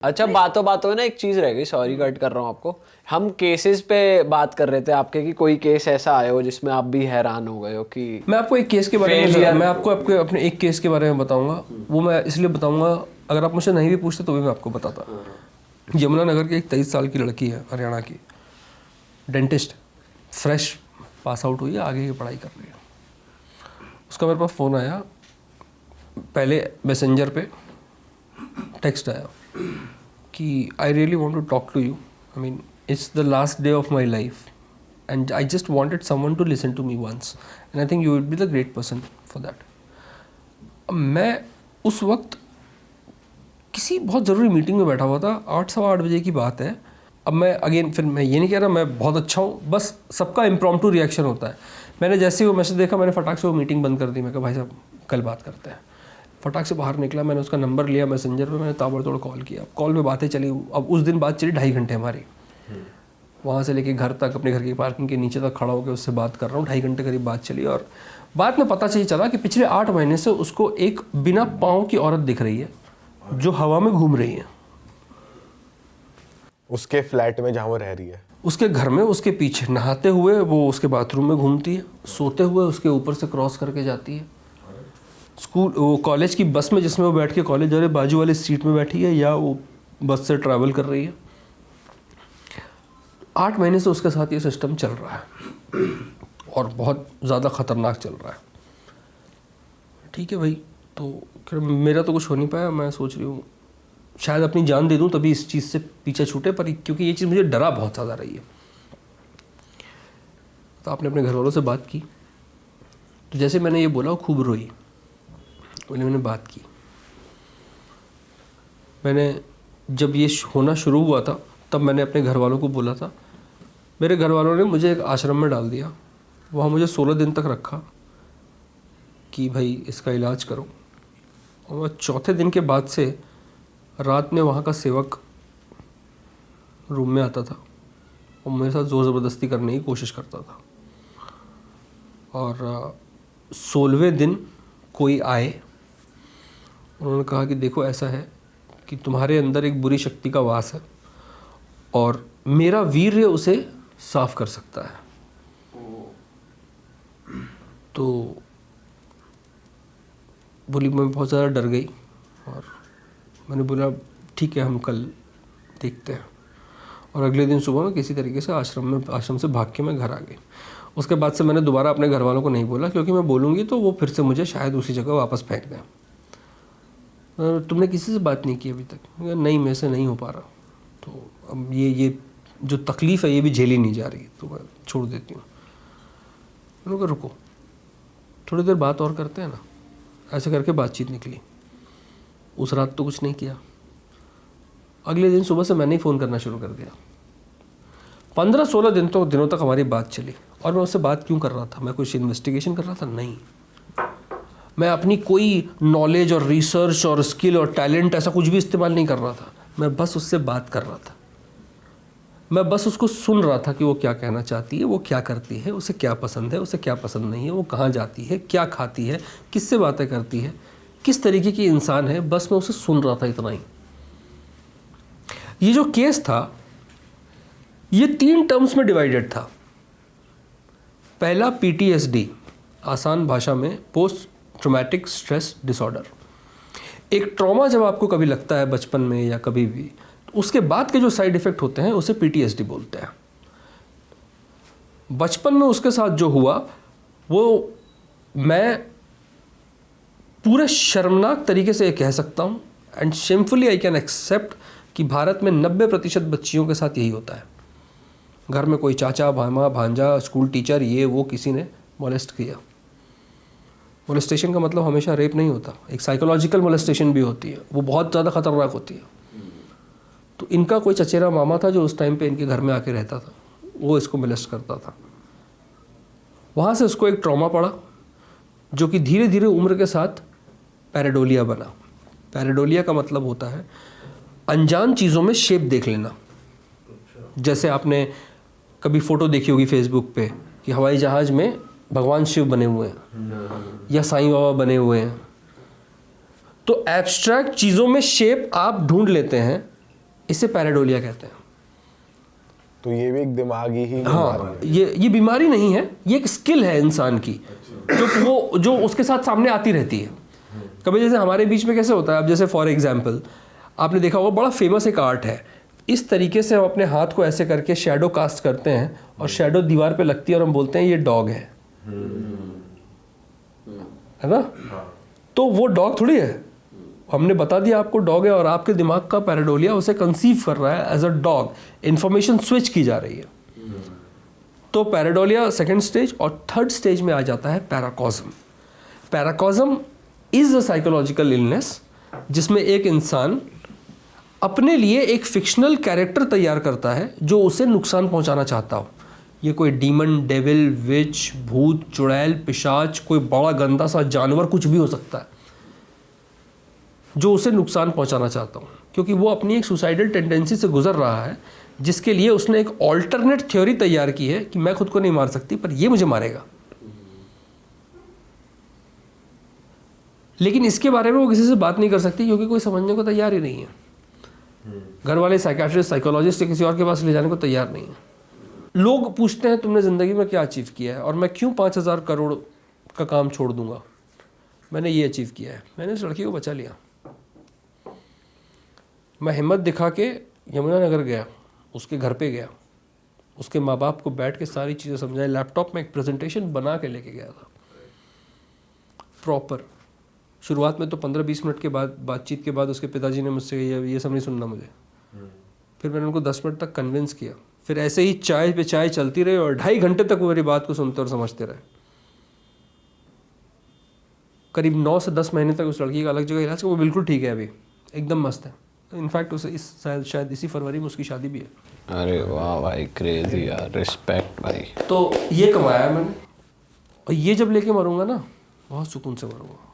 अच्छा, बातों बातों में ना एक चीज़ रह गई, सॉरी कट कर रहा हूँ आपको। हम केसेस पे बात कर रहे थे आपके कि कोई केस ऐसा आया हो जिसमें आप भी हैरान हो गए हो कि मैं आपको एक केस के बारे में Failure। मैं आपको आपके अपने एक केस के बारे में बताऊंगा। वो मैं इसलिए बताऊंगा, अगर आप मुझसे नहीं भी पूछते तो भी मैं आपको बताता। यमुनानगर की एक 23 साल की लड़की है, हरियाणा की, डेंटिस्ट, फ्रेश पास आउट हुई है, आगे की पढ़ाई कर रही है। उसका मेरे पास फ़ोन आया, पहले मैसेंजर पे टेक्स्ट आया कि I really want to talk to you, I mean it's the last day of my life and I just wanted someone to listen to me once and I think you will be the great person for that. मैं उस वक्त किसी बहुत ज़रूरी meeting में बैठा हुआ था, 8 सवा 8 बजे की बात है। अब मैं अगेन फिर मैं ये नहीं कह रहा मैं बहुत अच्छा हूँ, बस सबका इम्प्रॉम्प्टू रिएक्शन होता है। मैंने जैसे ही वो मैसेज देखा, मैंने फटाक से वो मीटिंग बंद कर दी। मैं कहा भाई साहब कल बात करते हैं। फटाक से बाहर निकला, मैंने उसका नंबर लिया मैसेंजर पे, मैंने ताबड़तोड़ कॉल किया। कॉल पे बातें चली। अब उस दिन बात चली 2.5 घंटे हमारी, वहाँ से लेके घर तक, अपने घर की पार्किंग के नीचे तक खड़ा होकर उससे बात कर रहा हूँ। 2.5 घंटे करीब बात चली और बाद में पता चला कि पिछले 8 महीने से उसको एक बिना पाँव की औरत दिख रही है जो हवा में घूम रही है उसके फ्लैट में जहाँ वो रह रही है, उसके घर में। उसके पीछे नहाते हुए वो उसके बाथरूम में घूमती है, सोते हुए उसके ऊपर से क्रॉस करके जाती है। स्कूल, वो कॉलेज की बस में जिसमें वो बैठ के कॉलेज जा रही है, बाजू वाली सीट में बैठी है या वो बस से ट्रैवल कर रही है। 8 महीने से उसके साथ ये सिस्टम चल रहा है और बहुत ज़्यादा ख़तरनाक चल रहा है। ठीक है भाई, तो फिर मेरा तो कुछ हो नहीं पाया। मैं सोच रही हूँ शायद अपनी जान दे दूँ तभी इस चीज़ से पीछे छूटे, पर क्योंकि ये चीज़ मुझे डरा बहुत ज़्यादा रही है। तो आपने अपने घर वालों से बात की? तो जैसे मैंने ये बोला वो खूब रोई। मैंने बात की। मैंने जब ये होना शुरू हुआ था तब मैंने अपने घर वालों को बोला था। मेरे घर वालों ने मुझे एक आश्रम में डाल दिया, वहाँ मुझे 16 दिन तक रखा कि भाई इसका इलाज करो। और चौथे दिन के बाद से रात में वहाँ का सेवक रूम में आता था और मेरे साथ ज़ोर ज़बरदस्ती करने की कोशिश करता था। और 16वें दिन कोई आए, उन्होंने कहा कि देखो ऐसा है कि तुम्हारे अंदर एक बुरी शक्ति का वास है और मेरा वीर्य उसे साफ कर सकता है। तो बोली, मैं बहुत ज़्यादा डर गई और मैंने बोला ठीक है हम कल देखते हैं। और अगले दिन सुबह मैं किसी तरीके से आश्रम से भाग के मैं घर आ गई। उसके बाद से मैंने दोबारा अपने घर वालों को नहीं बोला, क्योंकि मैं बोलूँगी तो वो फिर से मुझे शायद उसी जगह वापस फेंक दें। तुमने किसी से बात नहीं की अभी तक? नहीं, मेरे से नहीं हो पा रहा। तो अब ये जो तकलीफ़ है ये भी झेली नहीं जा रही, तो मैं छोड़ देती हूँ। मैंने कहा रुको, थोड़ी देर बात और करते हैं ना। ऐसे करके बातचीत निकली। उस रात तो कुछ नहीं किया। अगले दिन सुबह से मैंने ही फ़ोन करना शुरू कर दिया। 15-16 दिनों तक हमारी बात चली। और मैं उससे बात क्यों कर रहा था? मैं कुछ इन्वेस्टिगेशन कर रहा था? नहीं, मैं अपनी कोई नॉलेज और रिसर्च और स्किल और टैलेंट ऐसा कुछ भी इस्तेमाल नहीं कर रहा था। मैं बस उससे बात कर रहा था। मैं बस उसको सुन रहा था कि वो क्या कहना चाहती है, वो क्या करती है, उसे क्या पसंद है, उसे क्या पसंद नहीं है, वो कहाँ जाती है, क्या खाती है, किससे बातें करती है, किस तरीके की इंसान है। बस मैं उसे सुन रहा था, इतना ही। ये जो केस था ये 3 टर्म्स में डिवाइडेड था। पहला PTSD, आसान भाषा में पोस्ट ट्रॉमेटिक स्ट्रेस डिसऑर्डर। एक ट्रॉमा जब आपको कभी लगता है बचपन में या कभी भी, तो उसके बाद के जो साइड इफ़ेक्ट होते हैं उसे PTSD बोलते हैं। बचपन में उसके साथ जो हुआ वो मैं पूरे शर्मनाक तरीके से कह सकता हूँ, एंड शेमफुली आई कैन एक्सेप्ट कि भारत में 90% बच्चियों के साथ यही होता है। घर में कोई चाचा, भामा, भांजा, स्कूल टीचर, ये वो किसी ने मोलेस्ट किया। मोलेस्टेशन का मतलब हमेशा रेप नहीं होता, एक साइकोलॉजिकल मोलेस्टेशन भी होती है, वो बहुत ज़्यादा ख़तरनाक होती है। तो इनका कोई चचेरा मामा था जो उस टाइम पे इनके घर में आके रहता था, वो इसको मोलेस्ट करता था। वहाँ से उसको एक ट्रॉमा पड़ा जो कि धीरे धीरे उम्र के साथ पैराडोलिया बना। पैराडोलिया का मतलब होता है अनजान चीज़ों में शेप देख लेना। जैसे आपने कभी फ़ोटो देखी होगी फेसबुक पे कि हवाई जहाज़ में भगवान शिव बने हुए हैं या साईं बाबा बने हुए हैं। तो एब्स्ट्रैक्ट चीज़ों में शेप आप ढूंढ लेते हैं इसे पैराडोलिया कहते हैं। तो ये भी एक दिमागी ही हाँ, ये बीमारी नहीं है, ये एक स्किल है इंसान की, जो उसके साथ सामने आती रहती है। कभी जैसे हमारे बीच में कैसे होता है, अब जैसे फॉर एग्जांपल आपने देखा होगा, बड़ा फेमस एक आर्ट है, इस तरीके से हम अपने हाथ को ऐसे करके शैडो कास्ट करते हैं और शैडो दीवार पे लगती है और हम बोलते हैं ये डॉग है ना? तो वो डॉग थोड़ी है, हमने बता दिया आपको डॉग है और आपके दिमाग का पैराडोलिया उसे कंसीव कर रहा है as a dog, information switch की जा रही है। तो पैराडोलिया सेकंड स्टेज, और थर्ड स्टेज में आ जाता है paracosm. Paracosm is a psychological illness जिसमें एक इंसान अपने लिए एक फिक्शनल कैरेक्टर तैयार करता है जो उसे नुकसान पहुंचाना चाहता हो। ये कोई डीमन, डेविल, विच, भूत, चुड़ैल, पिशाच, कोई बड़ा गंदा सा जानवर, कुछ भी हो सकता है जो उसे नुकसान पहुंचाना चाहता हूँ, क्योंकि वो अपनी एक सुसाइडल टेंडेंसी से गुजर रहा है जिसके लिए उसने एक ऑल्टरनेट थ्योरी तैयार की है कि मैं खुद को नहीं मार सकती पर ये मुझे मारेगा। लेकिन इसके बारे में वो किसी से बात नहीं कर सकती क्योंकि कोई समझने को तैयार ही नहीं है। घर वाले साइकियाट्रिस्ट, साइकोलॉजिस्ट या किसी और के पास ले जाने को तैयार नहीं है। लोग पूछते हैं तुमने ज़िंदगी में क्या अचीव किया है, और मैं क्यों 5,000 करोड़ का काम छोड़ दूंगा। मैंने ये अचीव किया है, मैंने उस लड़की को बचा लिया। मैं हिम्मत दिखा के यमुनानगर गया, उसके घर पे गया, उसके माँ बाप को बैठ के सारी चीज़ें समझाई, लैपटॉप में एक प्रेजेंटेशन बना के लेके गया था प्रॉपर। शुरुआत में तो 15-20 मिनट के बाद बातचीत के बाद उसके पिताजी ने मुझसे ये सब नहीं सुनना मुझे। फिर मैंने उनको 10 मिनट तक कन्विंस किया, फिर ऐसे ही चाय पे चाय चलती रही और 2.5 घंटे तक वो मेरी बात को सुनते और समझते रहे। करीब 9 से 10 महीने तक उस लड़की का अलग जगह इलाज किया, वो बिल्कुल ठीक है, अभी एकदम मस्त है। इनफैक्ट उसे शायद इसी फरवरी में उसकी शादी भी है। अरे वाह भाई, क्रेजी यार, रिस्पेक्ट भाई। तो ये कमाया मैंने, और ये जब लेके मरूंगा ना बहुत सुकून से मरूंगा।